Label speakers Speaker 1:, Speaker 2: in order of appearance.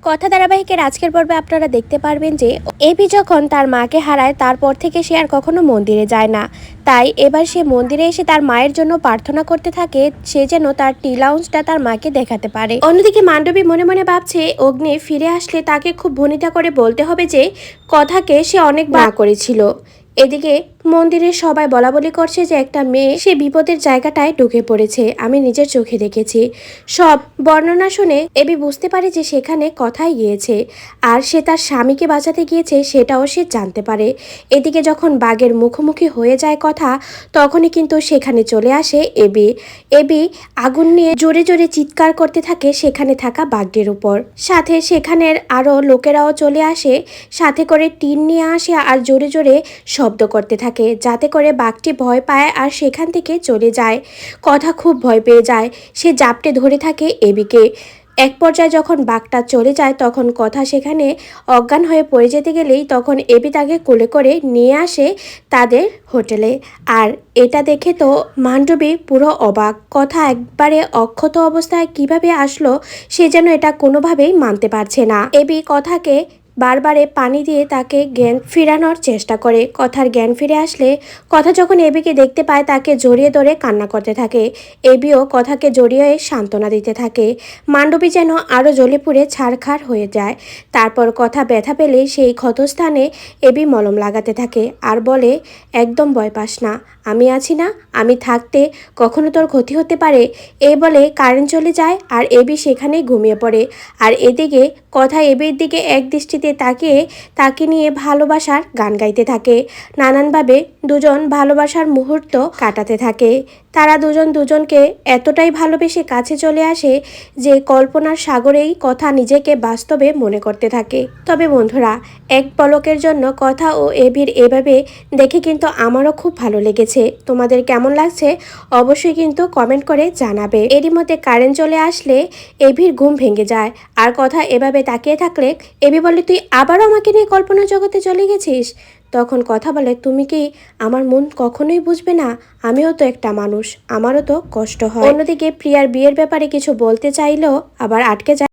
Speaker 1: কথা ধারাবাহিকের আজকের পর্বে আপনারা দেখতে পারবেন যে এবি যখন তার মাকে হারায় তারপর থেকে সে আর কখনো মন্দিরে যায় না। তাই এবার সে মন্দিরে এসে তার মায়ের জন্য প্রার্থনা করতে থাকে, সে যেন তার টি লাউঞ্জটা তার মাকে দেখাতে পারে। অন্যদিকে মান্ডবী মনে মনে ভাবছে অগ্নি ফিরে আসলে তাকে খুব ভনিতা করে বলতে হবে যে কথাকে সে অনেক না করেছিল। এদিকে মন্দিরে সবাই বলাবলি করছে যে একটা মেয়ে সে বিপদের জায়গাটায় ঢুকে পড়েছে, আমি নিজের চোখে দেখেছি। সব বর্ণনা শুনে এবি বুঝতে পারে যে সেখানে কথাই গিয়েছে, আর সে তার স্বামীকে বাঁচাতে গিয়েছে সেটাও সে জানতে পারে। এদিকে যখন বাঘের মুখোমুখি হয়ে যায় কথা, তখনই কিন্তু সেখানে চলে আসে এবি। এবি আগুন নিয়ে জোরে জোরে চিৎকার করতে থাকে সেখানে থাকা বাঘটির উপর। সাথে সেখানের আরও লোকেরাও চলে আসে, সাথে করে টিন নিয়ে আসে আর জোরে জোরে শব্দ করতে থাকে যাতে করে বাঘটি ভয় পায় আর সেখান থেকে চলে যায়। কথা খুব ভয় পেয়ে যায়, সে জাপটে ধরে থাকে এবিকে। এক পর্যায়ে যখন বাঘটা চলে যায় তখন কথা সেখানে অজ্ঞান হয়ে পড়ে যেতে গেলেই তখন এবি তাকে কোলে করে নিয়ে আসে তাদের হোটেলে। আর এটা দেখে তো মান্ডবী পুরো অবাক, কথা একবারে অক্ষত অবস্থায় কিভাবে আসলো সে যেন এটা কোনোভাবেই মানতে পারছে না। এবি কথাকে বারবারে পানি দিয়ে তাকে জ্ঞান ফেরানোর চেষ্টা করে। কথার জ্ঞান ফিরে আসলে কথা যখন এবিকে দেখতে পায় তাকে জড়িয়ে ধরে কান্না করতে থাকে। এবিও কথাকে জড়িয়ে সান্ত্বনা দিতে থাকে। মান্ডবী যেন আরও জ্বলে পুড়ে ছারখার হয়ে যায়। তারপর কথা ব্যথা পেলে সেই ক্ষতস্থানে এবি মলম লাগাতে থাকে আর বলে, একদম ভয় পাস না, আমি আছি না, আমি থাকতে কখনো তোর ক্ষতি হতে পারে। এই বলে কারেন্ট চলে যায় আর এবি সেখানেই ঘুমিয়ে পড়ে। আর এদিকে কথা এবির দিকে এক দৃষ্টিতে তাকিয়ে তাকে নিয়ে ভালোবাসার গান গাইতে থাকে। নানানভাবে দুজন ভালোবাসার মুহূর্ত কাটাতে থাকে। তারা দুজন দুজনকে এতটাই ভালোবেসে কাছে চলে আসে যে কল্পনার সাগরেই কথা নিজেকে বাস্তবে মনে করতে থাকে। তবে বন্ধুরা, এক পলকের জন্য কথা ও এবির এভাবে দেখে কিন্তু আমারও খুব ভালো লেগেছে। তোমাদের কেমন লাগছে অবশ্যই কিন্তু কমেন্ট করে জানাবে। এরই মধ্যে কারেন্ট চলে আসলে এবির ঘুম ভেঙে যায় আর কথা এভাবে তাকিয়ে থাকলে এবি বলে, তুই আবারও আমাকে নিয়ে কল্পনা জগতে চলে গেছিস? তখন কথা বলে, তুমি কি আমার মন কখনোই বুঝবে না? আমিও তো একটা মানুষ, আমারও তো কষ্ট হয়। অন্যদিকে প্রিয়ার বিয়ের ব্যাপারে কিছু বলতে চাইলেও আবার আটকে যায়।